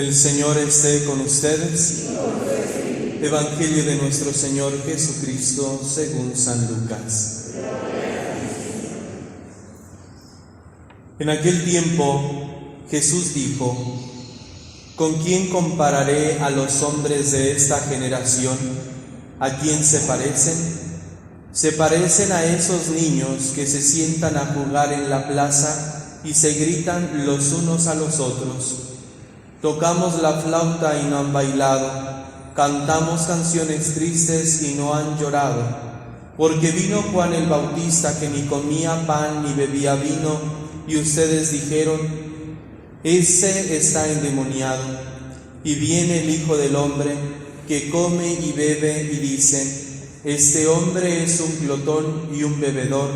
El Señor esté con ustedes. Evangelio de nuestro Señor Jesucristo según San Lucas. En aquel tiempo Jesús dijo: ¿Con quién compararé a los hombres de esta generación? ¿A quién se parecen? Se parecen a esos niños que se sientan a jugar en la plaza y se gritan los unos a los otros. Tocamos la flauta y no han bailado, cantamos canciones tristes y no han llorado, porque vino Juan el Bautista que ni comía pan ni bebía vino, y ustedes dijeron: ese está endemoniado. Y viene el Hijo del Hombre que come y bebe, y dicen: este hombre es un glotón y un bebedor,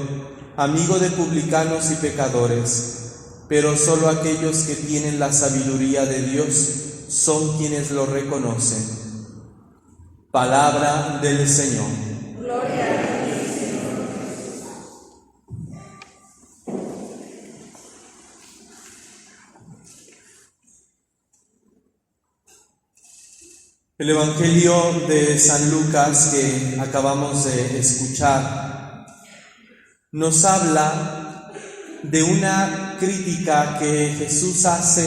amigo de publicanos y pecadores. Pero solo aquellos que tienen la sabiduría de Dios son quienes lo reconocen. Palabra del Señor. Gloria a ti, Señor. El Evangelio de San Lucas que acabamos de escuchar nos habla de una crítica que Jesús hace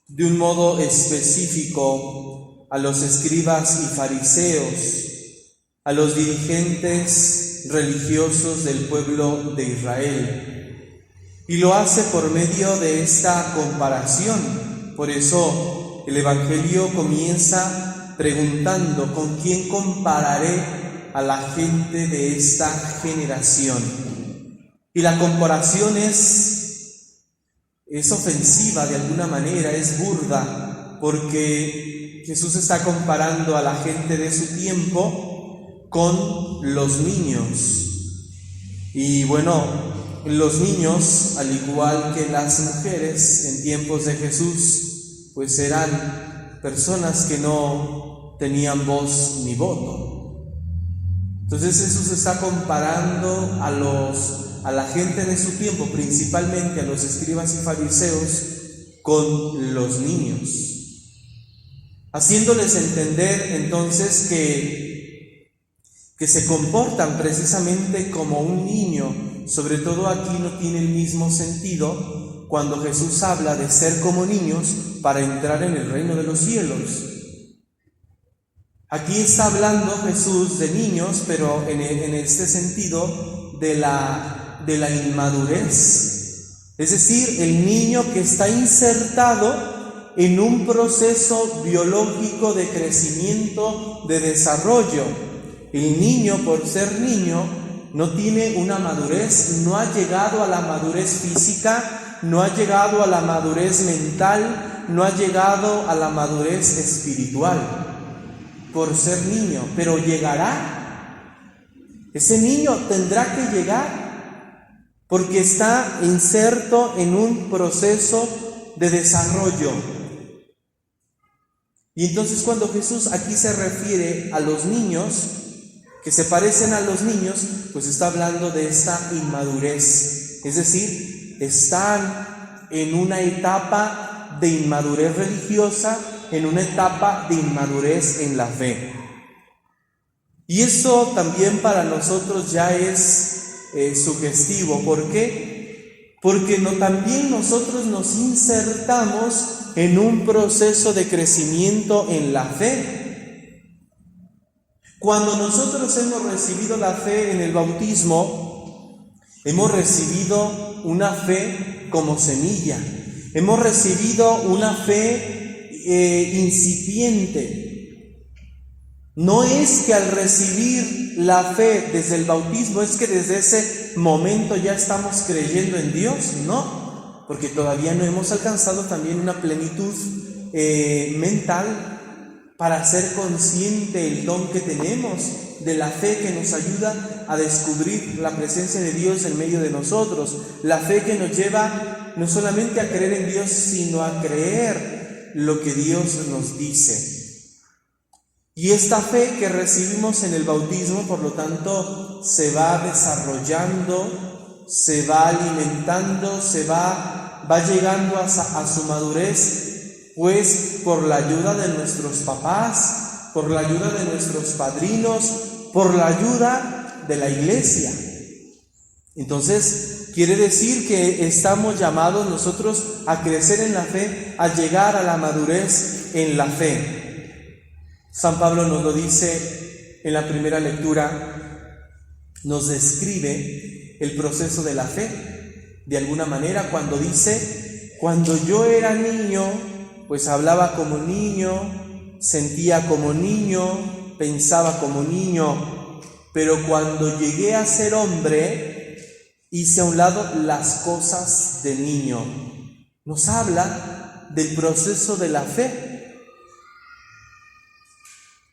de un modo específico a los escribas y fariseos, a los dirigentes religiosos del pueblo de Israel, y lo hace por medio de esta comparación. Por eso el Evangelio comienza preguntando: ¿con quién compararé a la gente de esta generación? Y la comparación es ofensiva de alguna manera, es burda, porque Jesús está comparando a la gente de su tiempo con los niños. Y bueno, los niños, al igual que las mujeres en tiempos de Jesús, pues eran personas que no tenían voz ni voto. Entonces Jesús está comparando a la gente de su tiempo, principalmente a los escribas y fariseos, con los niños, haciéndoles entender entonces que se comportan precisamente como un niño. Sobre todo aquí no tiene el mismo sentido cuando Jesús habla de ser como niños para entrar en el reino de los cielos. Aquí está hablando Jesús de niños, pero en este sentido de la inmadurez. Es decir, el niño que está insertado en un proceso biológico de crecimiento, de desarrollo. El niño, por ser niño, no tiene una madurez, no ha llegado a la madurez física, no ha llegado a la madurez mental, no ha llegado a la madurez espiritual, por ser niño, pero llegará. Ese niño tendrá que llegar, porque está inserto en un proceso de desarrollo. Y entonces cuando Jesús aquí se refiere a los niños, que se parecen a los niños, pues está hablando de esta inmadurez. Es decir, están en una etapa de inmadurez religiosa, en una etapa de inmadurez en la fe. Y eso también para nosotros ya es sugestivo. ¿Por qué? Porque también nosotros nos insertamos en un proceso de crecimiento en la fe. Cuando nosotros hemos recibido la fe en el bautismo, hemos recibido una fe como semilla, hemos recibido una fe incipiente. No es que al recibir la fe desde el bautismo es que desde ese momento ya estamos creyendo en Dios, no, porque todavía no hemos alcanzado también una plenitud mental para ser consciente el don que tenemos de la fe que nos ayuda a descubrir la presencia de Dios en medio de nosotros, la fe que nos lleva no solamente a creer en Dios, sino a creer lo que Dios nos dice. Y esta fe que recibimos en el bautismo, por lo tanto, se va desarrollando, se va alimentando, va llegando a su madurez pues por la ayuda de nuestros papás, por la ayuda de nuestros padrinos, por la ayuda de la iglesia. Entonces, quiere decir que estamos llamados nosotros a crecer en la fe, a llegar a la madurez en la fe. San Pablo nos lo dice en la primera lectura, nos describe el proceso de la fe. De alguna manera, cuando dice, cuando yo era niño, pues hablaba como niño, sentía como niño, pensaba como niño, pero cuando llegué a ser hombre, hice a un lado las cosas de niño. Nos habla del proceso de la fe.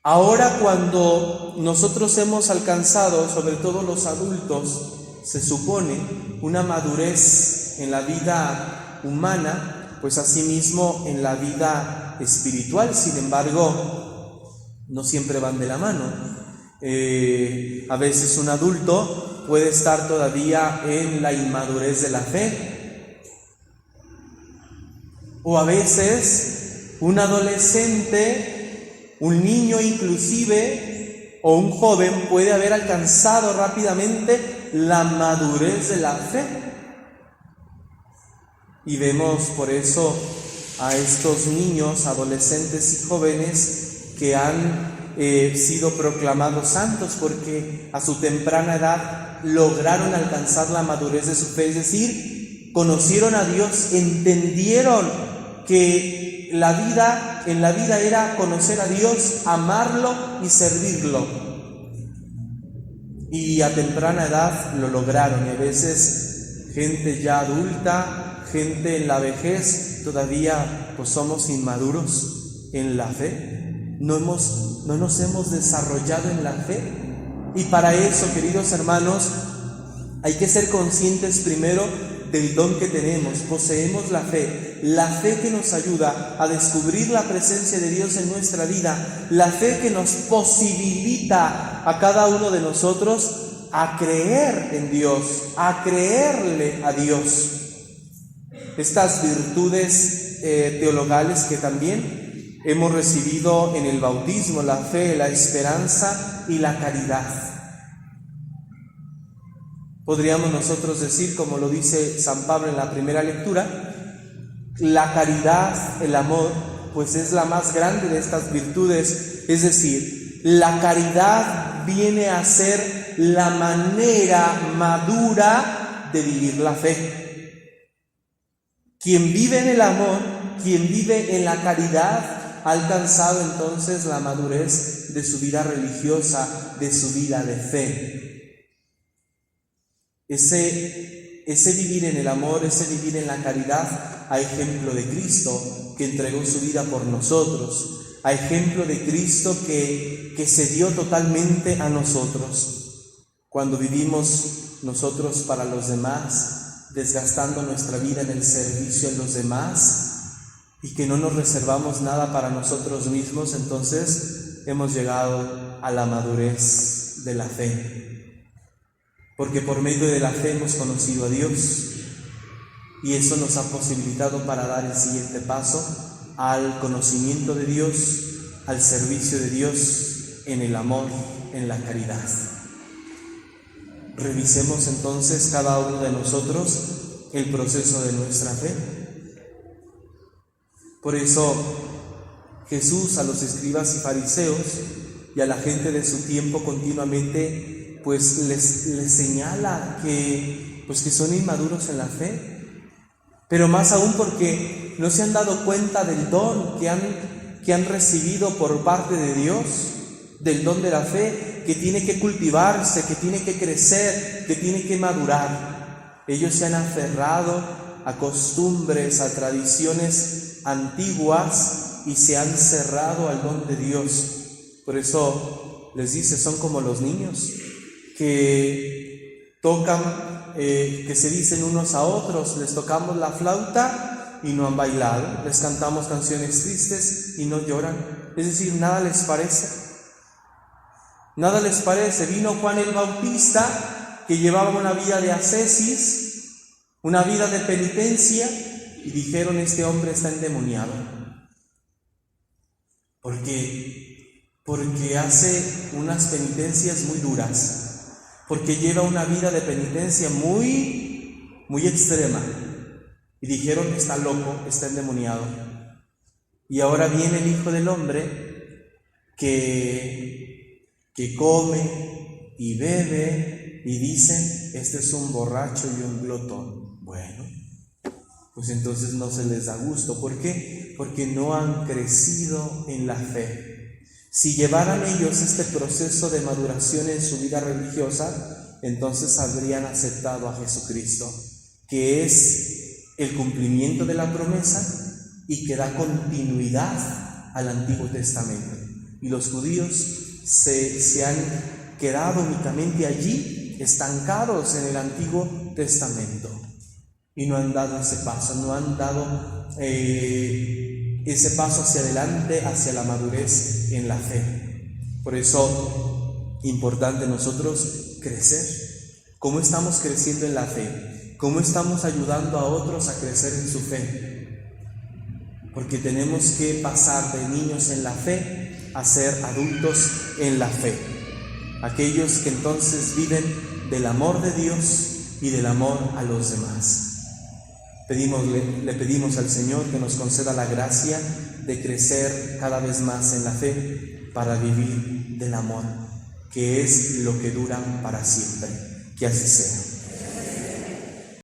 Ahora, cuando nosotros hemos alcanzado, sobre todo los adultos, se supone una madurez en la vida humana, pues asimismo en la vida espiritual. Sin embargo, no siempre van de la mano. A veces un adulto puede estar todavía en la inmadurez de la fe, o a veces un adolescente, un niño inclusive, o un joven puede haber alcanzado rápidamente la madurez de la fe. Y vemos por eso a estos niños, adolescentes y jóvenes que han sido proclamados santos porque a su temprana edad lograron alcanzar la madurez de su fe, es decir, conocieron a Dios, entendieron que en la vida era conocer a Dios, amarlo y servirlo. Y a temprana edad lo lograron. Y a veces gente ya adulta, gente en la vejez, todavía pues somos inmaduros en la fe. No nos hemos desarrollado en la fe. Y para eso, queridos hermanos, hay que ser conscientes primero del don que tenemos. Poseemos la fe que nos ayuda a descubrir la presencia de Dios en nuestra vida, la fe que nos posibilita a cada uno de nosotros a creer en Dios, a creerle a Dios. Estas virtudes teologales que también hemos recibido en el bautismo, la fe, la esperanza y la caridad. Podríamos nosotros decir, como lo dice San Pablo en la primera lectura, la caridad, el amor, pues es la más grande de estas virtudes. Es decir, la caridad viene a ser la manera madura de vivir la fe. Quien vive en el amor, quien vive en la caridad, ha alcanzado entonces la madurez de su vida religiosa, de su vida de fe. Ese vivir en el amor, ese vivir en la caridad, a ejemplo de Cristo, que entregó su vida por nosotros, a ejemplo de Cristo que se dio totalmente a nosotros. Cuando vivimos nosotros para los demás, desgastando nuestra vida en el servicio a los demás, y que no nos reservamos nada para nosotros mismos, entonces hemos llegado a la madurez de la fe. Porque por medio de la fe hemos conocido a Dios, y eso nos ha posibilitado para dar el siguiente paso al conocimiento de Dios, al servicio de Dios, en el amor, en la caridad. Revisemos entonces cada uno de nosotros el proceso de nuestra fe. Por eso Jesús a los escribas y fariseos y a la gente de su tiempo continuamente pues les señala que son inmaduros en la fe, pero más aún porque no se han dado cuenta del don que han recibido por parte de Dios, del don de la fe, que tiene que cultivarse, que tiene que crecer, que tiene que madurar. Ellos se han aferrado a costumbres, a tradiciones antiguas y se han cerrado al don de Dios. Por eso les dice, son como los niños que tocan, que se dicen unos a otros, les tocamos la flauta y no han bailado, les cantamos canciones tristes y no lloran. Es decir, nada les parece. Nada les parece. Vino Juan el Bautista, que llevaba una vida de ascesis, una vida de penitencia, y dijeron, este hombre está endemoniado. porque hace unas penitencias muy duras, porque lleva una vida de penitencia muy, muy extrema. Y dijeron, está loco, está endemoniado. Y ahora viene el Hijo del Hombre que come y bebe y dicen, este es un borracho y un glotón. Bueno, pues entonces no se les da gusto. ¿Por qué? Porque no han crecido en la fe. Si llevaran ellos este proceso de maduración en su vida religiosa, entonces habrían aceptado a Jesucristo, que es el cumplimiento de la promesa y que da continuidad al Antiguo Testamento. Y los judíos se han quedado únicamente allí, estancados en el Antiguo Testamento, y no han dado ese paso, no han dado ese paso hacia adelante, hacia la madurez en la fe. Por eso, importante nosotros crecer. ¿Cómo estamos creciendo en la fe? ¿Cómo estamos ayudando a otros a crecer en su fe? Porque tenemos que pasar de niños en la fe a ser adultos en la fe. Aquellos que entonces viven del amor de Dios y del amor a los demás. Le pedimos al Señor que nos conceda la gracia de crecer cada vez más en la fe para vivir del amor, que es lo que dura para siempre. Que así sea.